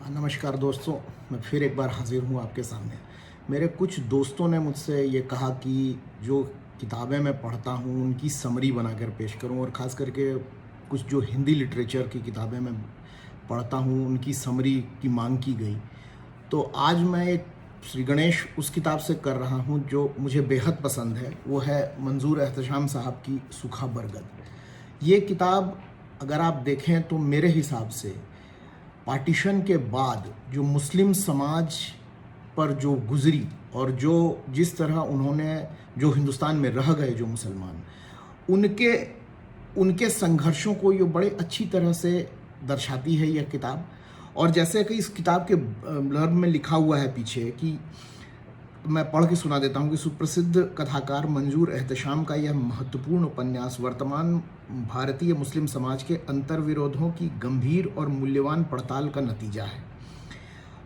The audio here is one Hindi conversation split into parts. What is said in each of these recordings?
नमस्कार दोस्तों, मैं फिर एक बार हाज़िर हूँ आपके सामने। मेरे कुछ दोस्तों ने मुझसे ये कहा कि जो किताबें मैं पढ़ता हूँ उनकी समरी बनाकर पेश करूँ, और ख़ास करके कुछ जो हिंदी लिटरेचर की किताबें मैं पढ़ता हूँ उनकी समरी की मांग की गई। तो आज मैं एक श्री गणेश उस किताब से कर रहा हूँ जो मुझे बेहद पसंद है। वो है मंजूर एहतशाम साहब की सूखा बरगद। ये किताब अगर आप देखें तो मेरे हिसाब से पार्टीशन के बाद जो मुस्लिम समाज पर जो गुजरी और जो जिस तरह उन्होंने जो हिंदुस्तान में रह गए जो मुसलमान, उनके उनके संघर्षों को ये बड़े अच्छी तरह से दर्शाती है यह किताब। और जैसे कि इस किताब के ब्लर्ब में लिखा हुआ है पीछे कि मैं पढ़ के सुना देता हूँ कि सुप्रसिद्ध कथाकार मंजूर एहतशाम का यह महत्वपूर्ण उपन्यास वर्तमान भारतीय मुस्लिम समाज के अंतर्विरोधों की गंभीर और मूल्यवान पड़ताल का नतीजा है।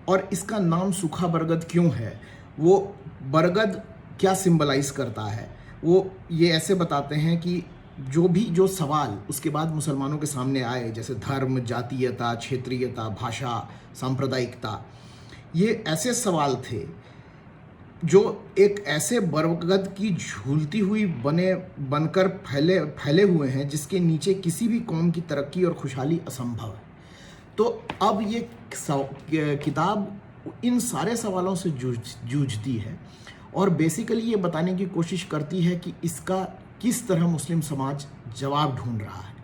और इसका नाम सूखा बरगद क्यों है, वो बरगद क्या सिंबलाइज करता है, वो ये ऐसे बताते हैं कि जो सवाल उसके बाद मुसलमानों के सामने आए, जैसे धर्म, जातीयता, क्षेत्रीयता, भाषा, सांप्रदायिकता, ये ऐसे सवाल थे जो एक ऐसे बरगद की झूलती हुई बनकर फैले हुए हैं जिसके नीचे किसी भी कौम की तरक्की और खुशहाली असंभव है। तो अब ये किताब इन सारे सवालों से जूझती है और बेसिकली ये बताने की कोशिश करती है कि इसका किस तरह मुस्लिम समाज जवाब ढूंढ रहा है।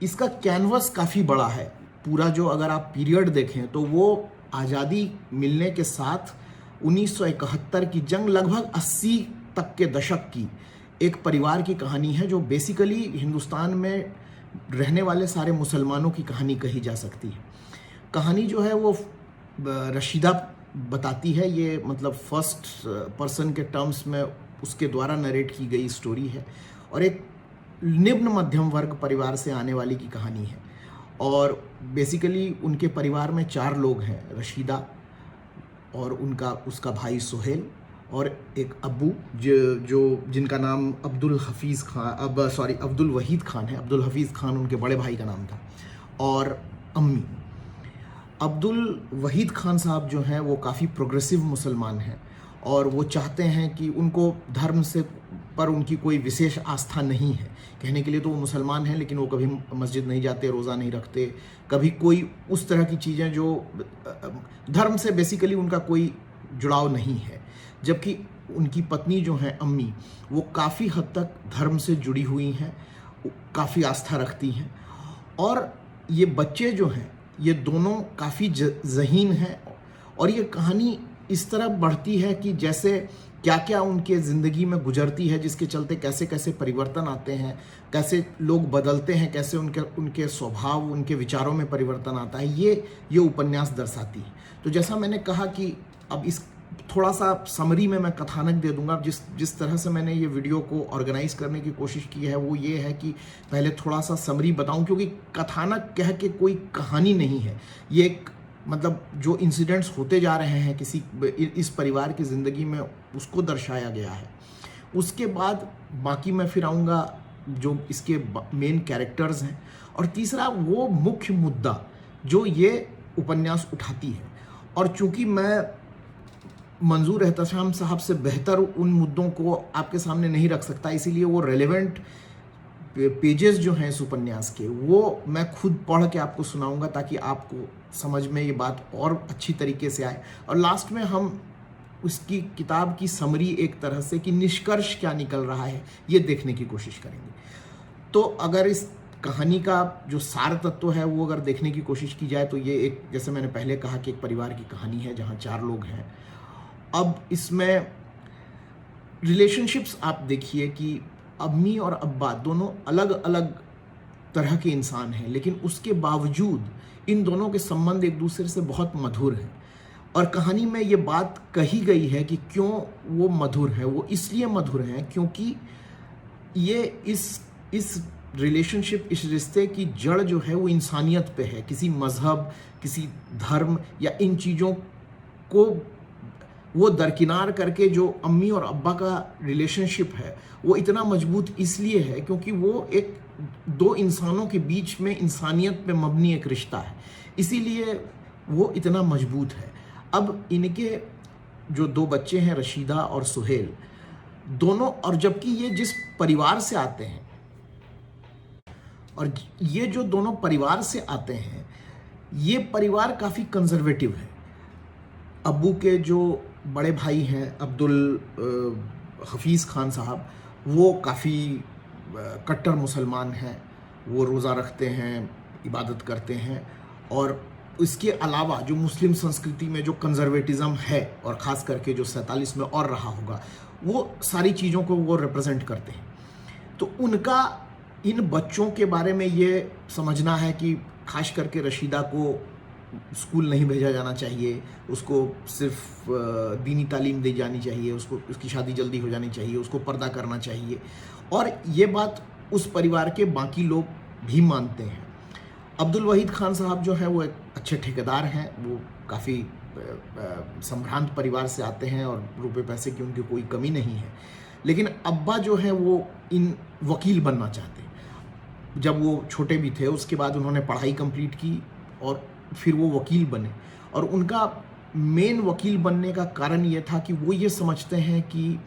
इसका कैनवस काफ़ी बड़ा है। पूरा जो अगर आप पीरियड देखें तो वो आज़ादी मिलने के साथ 1971 की जंग, लगभग 80 तक के दशक की एक परिवार की कहानी है, जो बेसिकली हिंदुस्तान में रहने वाले सारे मुसलमानों की कहानी कही जा सकती है। कहानी जो है वो रशीदा बताती है, ये मतलब फर्स्ट पर्सन के टर्म्स में उसके द्वारा नरेट की गई स्टोरी है और एक निम्न मध्यम वर्ग परिवार से आने वाली की कहानी है। और बेसिकली उनके परिवार में 4 लोग हैं, रशीदा और उसका भाई सोहेल और एक अब्बू जिनका नाम अब्दुल वहीद खान है। अब्दुल हफीज़ खान उनके बड़े भाई का नाम था। और अम्मी अब्दुल वहीद खान साहब जो हैं वो काफ़ी प्रोग्रेसिव मुसलमान हैं और वो चाहते हैं कि उनको धर्म से पर उनकी कोई विशेष आस्था नहीं है। कहने के लिए तो वो मुसलमान हैं लेकिन वो कभी मस्जिद नहीं जाते, रोज़ा नहीं रखते, कभी कोई उस तरह की चीज़ें जो धर्म से बेसिकली उनका कोई जुड़ाव नहीं है। जबकि उनकी पत्नी जो हैं अम्मी, वो काफ़ी हद तक धर्म से जुड़ी हुई हैं, काफ़ी आस्था रखती हैं। और ये बच्चे जो हैं ये दोनों काफ़ी ज़हीन हैं। और ये कहानी इस तरह बढ़ती है कि जैसे क्या क्या उनके ज़िंदगी में गुजरती है, जिसके चलते कैसे कैसे परिवर्तन आते हैं, कैसे लोग बदलते हैं, कैसे उनके स्वभाव, उनके विचारों में परिवर्तन आता है, ये उपन्यास दर्शाती है। तो जैसा मैंने कहा कि अब इस थोड़ा सा समरी में मैं कथानक दे दूंगा। जिस तरह से मैंने ये वीडियो को ऑर्गेनाइज करने की कोशिश की है वो ये है कि पहले थोड़ा सा समरी बताऊं, क्योंकि कथानक कह के कोई कहानी नहीं है। ये एक मतलब जो इंसिडेंट्स होते जा रहे हैं इस परिवार की ज़िंदगी में, उसको दर्शाया गया है। उसके बाद बाकी मैं फिर आऊँगा जो इसके मेन कैरेक्टर्स हैं, और तीसरा वो मुख्य मुद्दा जो ये उपन्यास उठाती है। और चूंकि मैं मंजूर एहतशाम साहब से बेहतर उन मुद्दों को आपके सामने नहीं रख सकता, इसीलिए वो रेलेवेंट पेजेस जो हैं इस उपन्यास के वो मैं खुद पढ़ के आपको सुनाऊंगा, ताकि आपको समझ में ये बात और अच्छी तरीके से आए। और लास्ट में हम उसकी किताब की समरी एक तरह से कि निष्कर्ष क्या निकल रहा है ये देखने की कोशिश करेंगे। तो अगर इस कहानी का जो सार तत्व है वो अगर देखने की कोशिश की जाए तो ये एक, जैसे मैंने पहले कहा कि एक परिवार की कहानी है जहाँ 4 लोग हैं। अब इसमें रिलेशनशिप्स आप देखिए कि अम्मी और अब्बा दोनों अलग अलग तरह के इंसान हैं, लेकिन उसके बावजूद इन दोनों के संबंध एक दूसरे से बहुत मधुर हैं। और कहानी में ये बात कही गई है कि क्यों वो मधुर है। वो इसलिए मधुर हैं क्योंकि ये इस रिलेशनशिप, इस रिश्ते की जड़ जो है वो इंसानियत पे है। किसी मज़हब, किसी धर्म या इन चीज़ों को वो दरकिनार करके जो अम्मी और अब्बा का रिलेशनशिप है वो इतना मजबूत इसलिए है क्योंकि वो एक 2 इंसानों के बीच में इंसानियत पे मबनी एक रिश्ता है। इसीलिए वो इतना मजबूत है। अब इनके जो 2 बच्चे हैं रशीदा और सुहेल, दोनों, और जबकि ये जिस परिवार से आते हैं, और ये जो दोनों परिवार से आते हैं, ये परिवार काफ़ी कंजर्वेटिव है। अब्बू के जो बड़े भाई हैं अब्दुल हफीज़ खान साहब, वो काफ़ी कट्टर मुसलमान हैं, वो रोज़ा रखते हैं, इबादत करते हैं, और इसके अलावा जो मुस्लिम संस्कृति में जो कंजर्वेटिज़म है, और ख़ास करके जो 47 में और रहा होगा, वो सारी चीज़ों को वो रिप्रेजेंट करते हैं। तो उनका इन बच्चों के बारे में ये समझना है कि खास करके रशीदा को स्कूल नहीं भेजा जाना चाहिए, उसको सिर्फ दीनी तालीम दी जानी चाहिए, उसको उसकी शादी जल्दी हो जानी चाहिए, उसको पर्दा करना चाहिए, और ये बात उस परिवार के बाकी लोग भी मानते हैं। अब्दुल वहीद खान साहब जो हैं वो एक अच्छे ठेकेदार हैं, वो काफ़ी संभ्रांत परिवार से आते हैं और रुपए पैसे की उनकी कोई कमी नहीं है। लेकिन अब्बा जो है वो इन वकील बनना चाहते हैं। जब वो छोटे भी थे उसके बाद उन्होंने पढ़ाई कंप्लीट की और फिर वो वकील बने, और उनका मेन वकील बनने का कारण ये था कि वो ये समझते हैं कि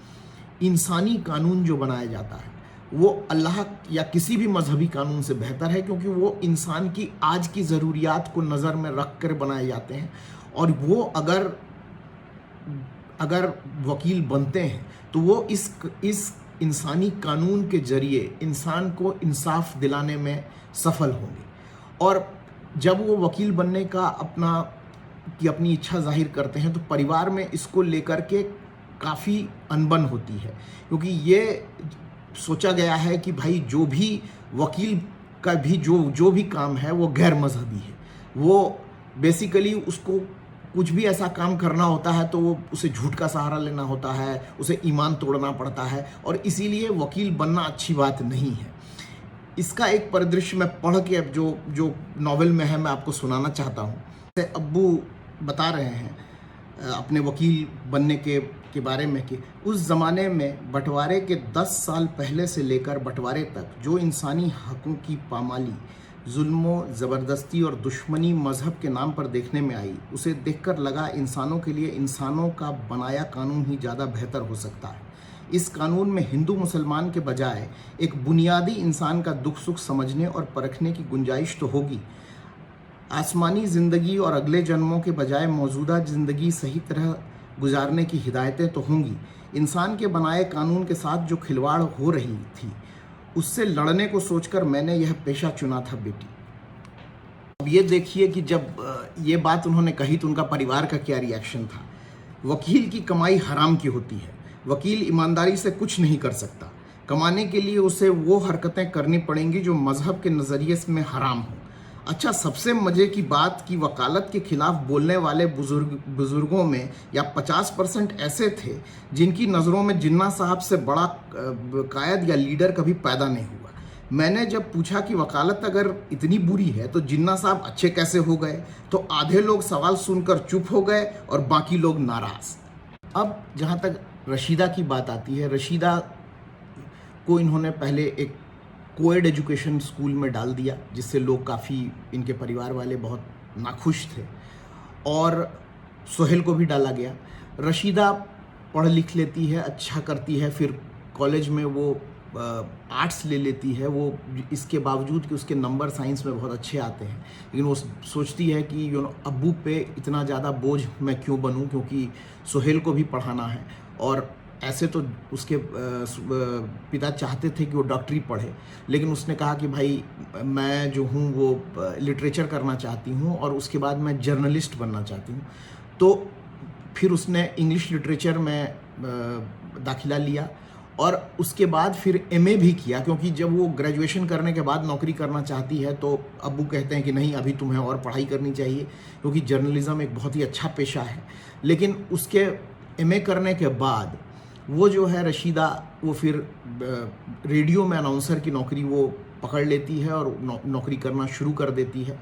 इंसानी कानून जो बनाया जाता है वो अल्लाह या किसी भी मजहबी कानून से बेहतर है, क्योंकि वो इंसान की आज की ज़रूरियात को नज़र में रख कर बनाए जाते हैं। और वो अगर वकील बनते हैं तो वो इस इंसानी कानून के ज़रिए इंसान को इंसाफ दिलाने में सफल होंगे। और जब वो वकील बनने का अपनी इच्छा जाहिर करते हैं तो परिवार में इसको लेकर के काफ़ी अनबन होती है, क्योंकि ये सोचा गया है कि भाई जो भी वकील का भी जो भी काम है वो गैर मजहबी है। वो बेसिकली उसको कुछ भी ऐसा काम करना होता है तो वो उसे झूठ का सहारा लेना होता है, उसे ईमान तोड़ना पड़ता है, और इसीलिए वकील बनना अच्छी बात नहीं है। इसका एक परिदृश्य मैं पढ़ के अब जो नॉवेल में है मैं आपको सुनाना चाहता हूँ। अब्बू बता रहे हैं अपने वकील बनने के बारे में कि उस ज़माने में बंटवारे के 10 साल पहले से लेकर बंटवारे तक जो इंसानी हकों की पामाली, जुल्मों, ज़बरदस्ती और दुश्मनी मज़हब के नाम पर देखने में आई, उसे देखकर लगा इंसानों के लिए इंसानों का बनाया कानून ही ज़्यादा बेहतर हो सकता है। इस कानून में हिंदू मुसलमान के बजाय एक बुनियादी इंसान का दुख सुख समझने और परखने की गुंजाइश तो होगी। आसमानी ज़िंदगी और अगले जन्मों के बजाय मौजूदा ज़िंदगी सही तरह गुजारने की हिदायतें तो होंगी। इंसान के बनाए कानून के साथ जो खिलवाड़ हो रही थी उससे लड़ने को सोचकर मैंने यह पेशा चुना था बेटी। अब ये देखिए कि जब ये बात उन्होंने कही तो उनका परिवार का क्या रिएक्शन था। वकील की कमाई हराम की होती है, वकील ईमानदारी से कुछ नहीं कर सकता, कमाने के लिए उसे वो हरकतें करनी पड़ेंगी जो मज़हब के नज़रिए में हराम हो। अच्छा, सबसे मज़े की बात कि वकालत के खिलाफ बोलने वाले बुज़ुर्गों में या 50% ऐसे थे जिनकी नज़रों में जिन्ना साहब से बड़ा कायद या लीडर कभी पैदा नहीं हुआ। मैंने जब पूछा कि वकालत अगर इतनी बुरी है तो जिन्ना साहब अच्छे कैसे हो गए, तो आधे लोग सवाल सुनकर चुप हो गए और बाकी लोग नाराज़। अब जहाँ तक रशीदा की बात आती है, रशीदा को इन्होंने पहले एक कोएड एजुकेशन स्कूल में डाल दिया, जिससे लोग काफ़ी, इनके परिवार वाले बहुत नाखुश थे, और सोहेल को भी डाला गया। रशीदा पढ़ लिख लेती है, अच्छा करती है, फिर कॉलेज में वो आर्ट्स ले लेती है। वो इसके बावजूद कि उसके नंबर साइंस में बहुत अच्छे आते हैं, लेकिन वो सोचती है कि अब्बू पे इतना ज़्यादा बोझ मैं क्यों बनूं, क्योंकि सोहेल को भी पढ़ाना है। और ऐसे तो उसके पिता चाहते थे कि वो डॉक्टरी पढ़े, लेकिन उसने कहा कि भाई मैं जो हूँ वो लिटरेचर करना चाहती हूँ और उसके बाद मैं जर्नलिस्ट बनना चाहती हूँ। तो फिर उसने इंग्लिश लिटरेचर में दाखिला लिया और उसके बाद फिर एमए भी किया, क्योंकि जब वो ग्रेजुएशन करने के बाद नौकरी करना चाहती है तो अब्बू कहते हैं कि नहीं, अभी तुम्हें और पढ़ाई करनी चाहिए, क्योंकि जर्नलिज़म एक बहुत ही अच्छा पेशा है। लेकिन उसके एमए करने के बाद वो जो है रशीदा, वो फिर रेडियो में अनाउंसर की नौकरी वो पकड़ लेती है और नौकरी करना शुरू कर देती है।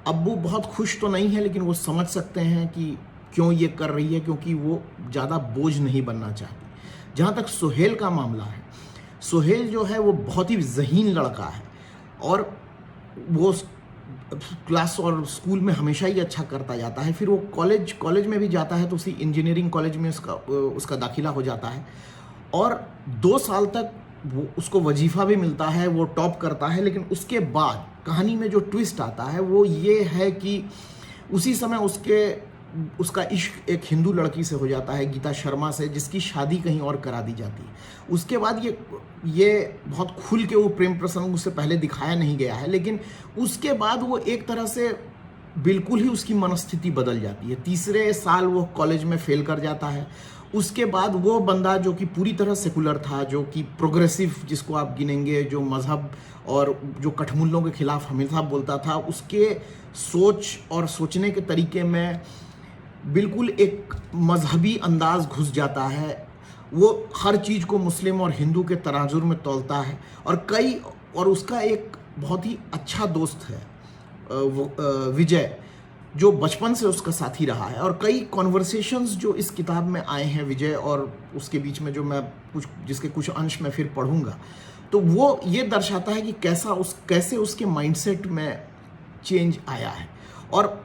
अब्बू बहुत खुश तो नहीं है, लेकिन वो समझ सकते हैं कि क्यों ये कर रही है, क्योंकि वो ज़्यादा बोझ नहीं बनना चाहती। जहाँ तक सोहेल का मामला है, सोहेल जो है वो बहुत ही ज़हीन लड़का है और वो क्लास और स्कूल में हमेशा ही अच्छा करता जाता है। फिर वो कॉलेज में भी जाता है तो उसी इंजीनियरिंग कॉलेज में उसका दाखिला हो जाता है और 2 साल तक वो उसको वजीफ़ा भी मिलता है, वो टॉप करता है। लेकिन उसके बाद कहानी में जो ट्विस्ट आता है वो ये है कि उसी समय उसका इश्क एक हिंदू लड़की से हो जाता है, गीता शर्मा से, जिसकी शादी कहीं और करा दी जाती है। उसके बाद ये बहुत खुल के वो प्रेम प्रसंग उससे पहले दिखाया नहीं गया है, लेकिन उसके बाद वो एक तरह से बिल्कुल ही उसकी मनस्थिति बदल जाती है। तीसरे साल वो कॉलेज में फेल कर जाता है। उसके बाद वो बंदा जो कि पूरी तरह सेकुलर था, जो कि प्रोग्रेसिव जिसको आप गिनेंगे, जो मज़हब और जो कठमुल्लों के खिलाफ हमेशा बोलता था, उसके सोच और सोचने के तरीके में बिल्कुल एक मजहबी अंदाज घुस जाता है। वो हर चीज़ को मुस्लिम और हिंदू के तराजुर में तौलता है और उसका एक बहुत ही अच्छा दोस्त है विजय, जो बचपन से उसका साथी रहा है। और कई कॉन्वर्सेशंस जो इस किताब में आए हैं विजय और उसके बीच में, जो मैं जिसके कुछ अंश मैं फिर पढ़ूंगा, तो वो ये दर्शाता है कि कैसे उसके माइंडसेट में चेंज आया है। और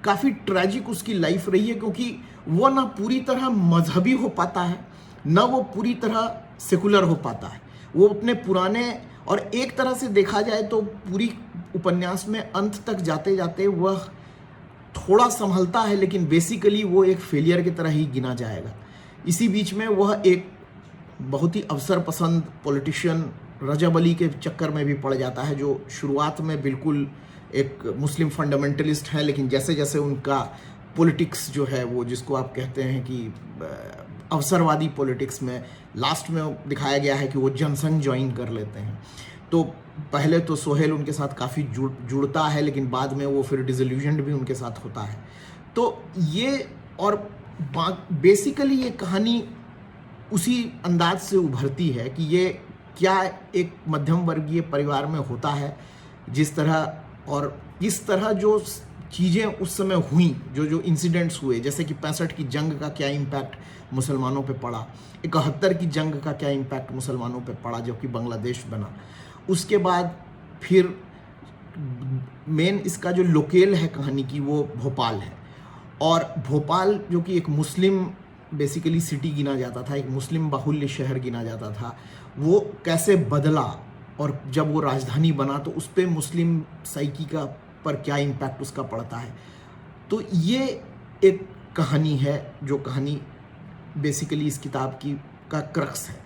काफ़ी ट्रैजिक उसकी लाइफ रही है, क्योंकि वो ना पूरी तरह मजहबी हो पाता है, ना वो पूरी तरह सेकुलर हो पाता है। वो अपने पुराने, और एक तरह से देखा जाए तो पूरी उपन्यास में अंत तक जाते जाते वह थोड़ा संभलता है, लेकिन बेसिकली वो एक फेलियर की तरह ही गिना जाएगा। इसी बीच में वह एक बहुत ही अवसर पसंद पॉलिटिशियन रजब अली के चक्कर में भी पड़ जाता है, जो शुरुआत में बिल्कुल एक मुस्लिम फंडामेंटलिस्ट है, लेकिन जैसे जैसे उनका पॉलिटिक्स जो है वो, जिसको आप कहते हैं कि अवसरवादी पॉलिटिक्स में, लास्ट में दिखाया गया है कि वो जनसंघ ज्वाइन कर लेते हैं। तो पहले तो सोहेल उनके साथ काफ़ी जुड़ता है, लेकिन बाद में वो फिर डिसल्यूशन्ड भी उनके साथ होता है। तो ये, और बेसिकली ये कहानी उसी अंदाज से उभरती है कि ये क्या एक मध्यम वर्गीय परिवार में होता है, जिस तरह और इस तरह जो चीज़ें उस समय हुई, जो इंसिडेंट्स हुए, जैसे कि 65 की जंग का क्या इम्पैक्ट मुसलमानों पे पड़ा, 71 की जंग का क्या इम्पैक्ट मुसलमानों पे पड़ा जब कि बांग्लादेश बना। उसके बाद फिर मेन इसका जो लोकेल है कहानी की, वो भोपाल है। और भोपाल जो कि एक मुस्लिम बेसिकली सिटी गिना जाता था, एक मुस्लिम बाहुल्य शहर गिना जाता था, वो कैसे बदला और जब वो राजधानी बना तो उस पर मुस्लिम साइकी का पर क्या इम्पैक्ट उसका पड़ता है। तो ये एक कहानी है, जो कहानी बेसिकली इस किताब का क्रक्स है।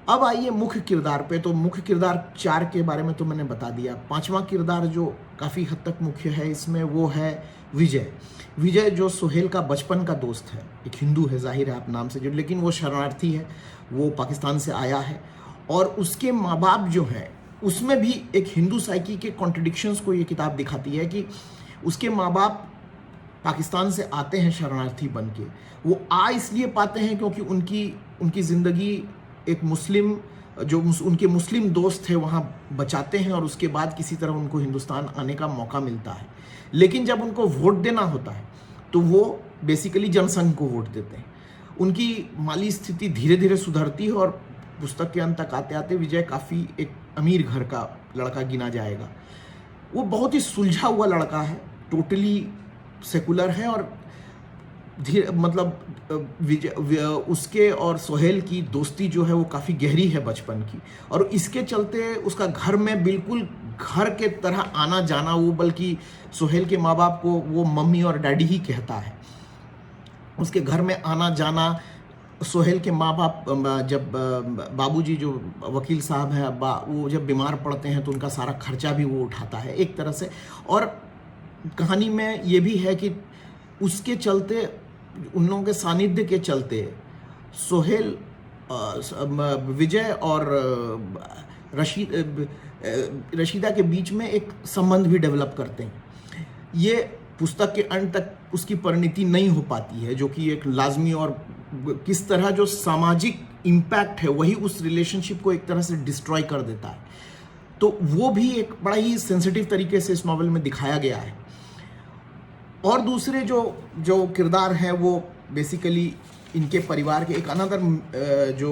अब आइए मुख्य किरदार पे। तो मुख्य किरदार 4 के बारे में तो मैंने बता दिया। 5वां किरदार जो काफ़ी हद तक मुख्य है इसमें, वो है विजय, जो सोहेल का बचपन का दोस्त है। एक हिंदू है, जाहिर है आप नाम से जो, लेकिन वो शरणार्थी है, वो पाकिस्तान से आया है। और उसके माँ बाप जो हैं, उसमें भी एक हिंदू साइकी के कॉन्ट्रडिक्शंस को ये किताब दिखाती है कि उसके माँ बाप पाकिस्तान से आते हैं शरणार्थी बन के। वो इसलिए पाते हैं क्योंकि उनकी ज़िंदगी एक मुस्लिम, जो उनके मुस्लिम दोस्त थे वहाँ बचाते हैं, और उसके बाद किसी तरह उनको हिंदुस्तान आने का मौका मिलता है। लेकिन जब उनको वोट देना होता है तो वो बेसिकली जनसंघ को वोट देते हैं। उनकी माली स्थिति धीरे धीरे सुधरती है और पुस्तक के अंत तक आते आते विजय काफ़ी एक अमीर घर का लड़का गिना जाएगा। वो बहुत ही सुलझा हुआ लड़का है, टोटली सेकुलर है, और उसके और सोहेल की दोस्ती जो है वो काफ़ी गहरी है बचपन की। और इसके चलते उसका घर में बिल्कुल घर के तरह आना जाना, वो बल्कि सोहेल के माँ बाप को वो मम्मी और डैडी ही कहता है। उसके घर में आना जाना, सोहेल के माँ बाप, जब बाबूजी जो वकील साहब हैं, वो जब बीमार पड़ते हैं तो उनका सारा खर्चा भी वो उठाता है एक तरह से। और कहानी में ये भी है कि उसके चलते, उन लोगों के सानिध्य के चलते, सोहेल विजय और रशीदा के बीच में एक संबंध भी डेवलप करते हैं। ये पुस्तक के अंत तक उसकी परिणति नहीं हो पाती है, जो कि एक लाजमी, और किस तरह जो सामाजिक इम्पैक्ट है वही उस रिलेशनशिप को एक तरह से डिस्ट्रॉय कर देता है। तो वो भी एक बड़ा ही सेंसिटिव तरीके से इस नॉवेल में दिखाया गया है। और दूसरे जो किरदार हैं वो बेसिकली इनके परिवार के एक अनदर जो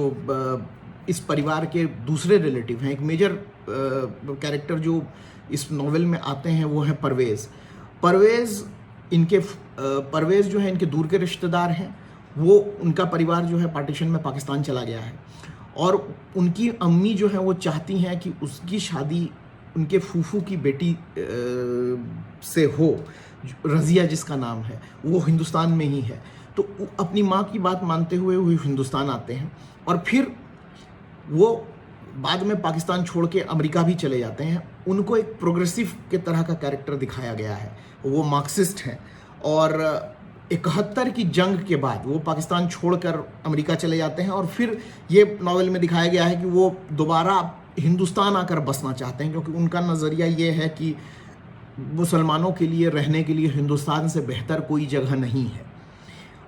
इस परिवार के दूसरे रिलेटिव हैं। एक मेजर कैरेक्टर जो इस नॉवेल में आते हैं वो है परवेज़। परवेज़ जो है इनके दूर के रिश्तेदार हैं। वो उनका परिवार जो है पार्टीशन में पाकिस्तान चला गया है और उनकी अम्मी जो है वो चाहती हैं कि उसकी शादी उनके फूफू की बेटी से हो, रज़िया जिसका नाम है, वो हिंदुस्तान में ही है। तो अपनी माँ की बात मानते हुए वो हिंदुस्तान आते हैं और फिर वो बाद में पाकिस्तान छोड़ के अमेरिका भी चले जाते हैं। उनको एक प्रोग्रेसिव के तरह का कैरेक्टर दिखाया गया है। वो मार्क्सिस्ट हैं और 71 की जंग के बाद वो पाकिस्तान छोड़कर अमेरिका चले जाते हैं और फिर ये नॉवेल में दिखाया गया है कि वो दोबारा हिंदुस्तान आकर बसना चाहते हैं, क्योंकि उनका नज़रिया ये है कि मुसलमानों के लिए रहने के लिए हिंदुस्तान से बेहतर कोई जगह नहीं है।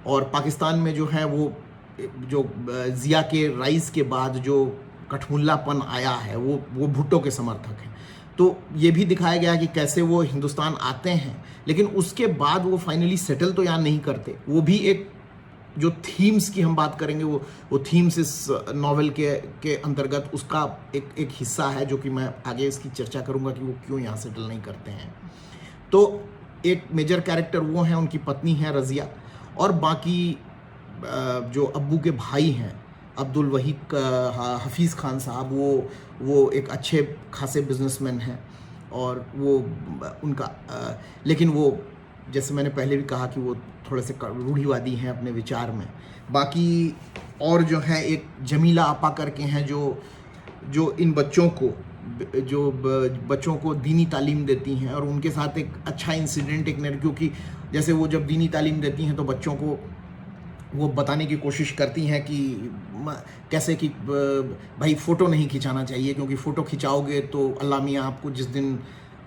और पाकिस्तान में जो है वो जो ज़िया के राइज़ के बाद जो कठमुल्लापन आया है वो भुट्टो के समर्थक हैं। तो ये भी दिखाया गया कि कैसे वो हिंदुस्तान आते हैं, लेकिन उसके बाद वो फाइनली सेटल तो यहाँ नहीं करते। वो भी एक जो थीम्स की हम बात करेंगे वो थीम्स इस नॉवेल के अंतर्गत उसका एक हिस्सा है, जो कि मैं आगे इसकी चर्चा करूँगा कि वो क्यों यहाँ सेटल नहीं करते हैं। तो एक मेजर कैरेक्टर वो हैं, उनकी पत्नी है रज़िया, और बाकी जो अब्बू के भाई हैं अब्दुल वहीद हफीज़ खान साहब, वो एक अच्छे खासे बिजनेसमैन हैं और वो उनका लेकिन वो जैसे मैंने पहले भी कहा कि वो थोड़े से रूढ़िवादी हैं अपने विचार में। बाकी और जो है एक जमीला आपा करके हैं जो इन बच्चों को दीनी तालीम देती हैं और उनके साथ एक अच्छा इंसिडेंट क्योंकि जैसे वो जब दीनी तालीम देती हैं तो बच्चों को वो बताने की कोशिश करती हैं कि कैसे कि भाई फ़ोटो नहीं खिंचाना चाहिए, क्योंकि फ़ोटो खिंचाओगे तो अल्लाह मियाँ आपको जिस दिन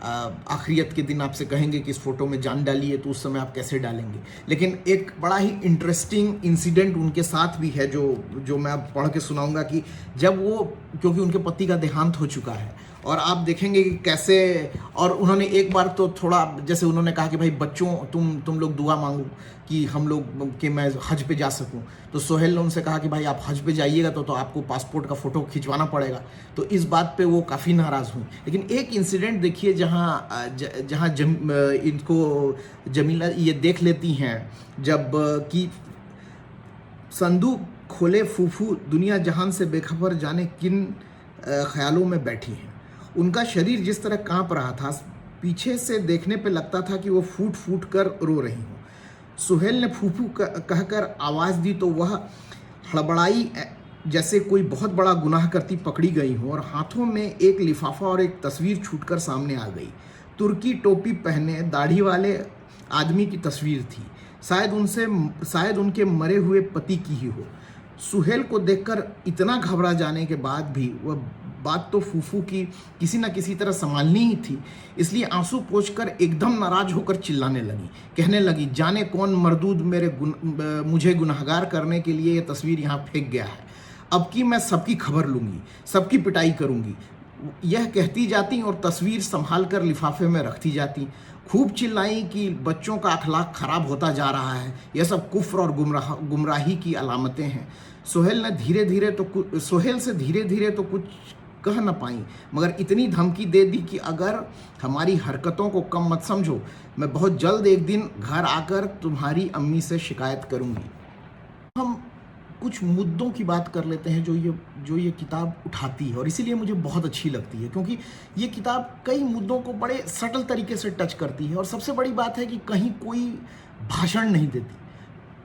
आखिरत के दिन आपसे कहेंगे कि इस फ़ोटो में जान डालिए तो उस समय आप कैसे डालेंगे। लेकिन एक बड़ा ही इंटरेस्टिंग इंसिडेंट उनके साथ भी है जो मैं अब पढ़ के सुनाऊंगा कि जब वो, क्योंकि उनके पति का देहांत हो चुका है और आप देखेंगे कि कैसे, और उन्होंने एक बार तो थोड़ा जैसे उन्होंने कहा कि भाई बच्चों तुम लोग दुआ मांगो कि हम लोग कि मैं हज पे जा सकूं। तो सोहेल ने उनसे कहा कि भाई आप हज पे जाइएगा तो आपको पासपोर्ट का फ़ोटो खिंचवाना पड़ेगा। तो इस बात पे वो काफ़ी नाराज़ हुई। लेकिन एक इंसिडेंट देखिए जहाँ इनको जमीला ये देख लेती हैं जब कि संदूक खोले फूफू दुनिया जहान से बेखबर जाने किन ख्यालों में बैठी हैं। उनका शरीर जिस तरह कांप रहा था, पीछे से देखने पे लगता था कि वो फूट फूट कर रो रही हूँ। सुहेल ने फूफू कहकर आवाज़ दी तो वह हड़बड़ाई जैसे कोई बहुत बड़ा गुनाह करती पकड़ी गई हो और हाथों में एक लिफाफा और एक तस्वीर छूटकर सामने आ गई। तुर्की टोपी पहने दाढ़ी वाले आदमी की तस्वीर थी, शायद उनके मरे हुए पति की ही हो। सुहेल को देखकर इतना घबरा जाने के बाद भी वह बात तो फूफू की किसी न किसी तरह संभालनी ही थी, इसलिए आंसू पोंछकर एकदम नाराज होकर चिल्लाने लगी, कहने लगी, जाने कौन मरदूद मुझे गुनहगार करने के लिए ये तस्वीर यहाँ फेंक गया है। अब की मैं सबकी खबर लूँगी, सबकी पिटाई करूँगी। यह कहती जाती और तस्वीर संभाल कर लिफाफे में रखती जाती। खूब चिल्लाई कि बच्चों का अखलाक ख़राब होता जा रहा है, यह सब कुफ्र और गुमराही की अलामतें हैं। सोहेल से धीरे धीरे तो कुछ कह न पाई, मगर इतनी धमकी दे दी कि अगर हमारी हरकतों को कम मत समझो, मैं बहुत जल्द एक दिन घर आकर तुम्हारी अम्मी से शिकायत करूंगी। हम कुछ मुद्दों की बात कर लेते हैं जो ये किताब उठाती है, और इसीलिए मुझे बहुत अच्छी लगती है, क्योंकि ये किताब कई मुद्दों को बड़े सटल तरीके से टच करती है। और सबसे बड़ी बात है कि कहीं कोई भाषण नहीं देती,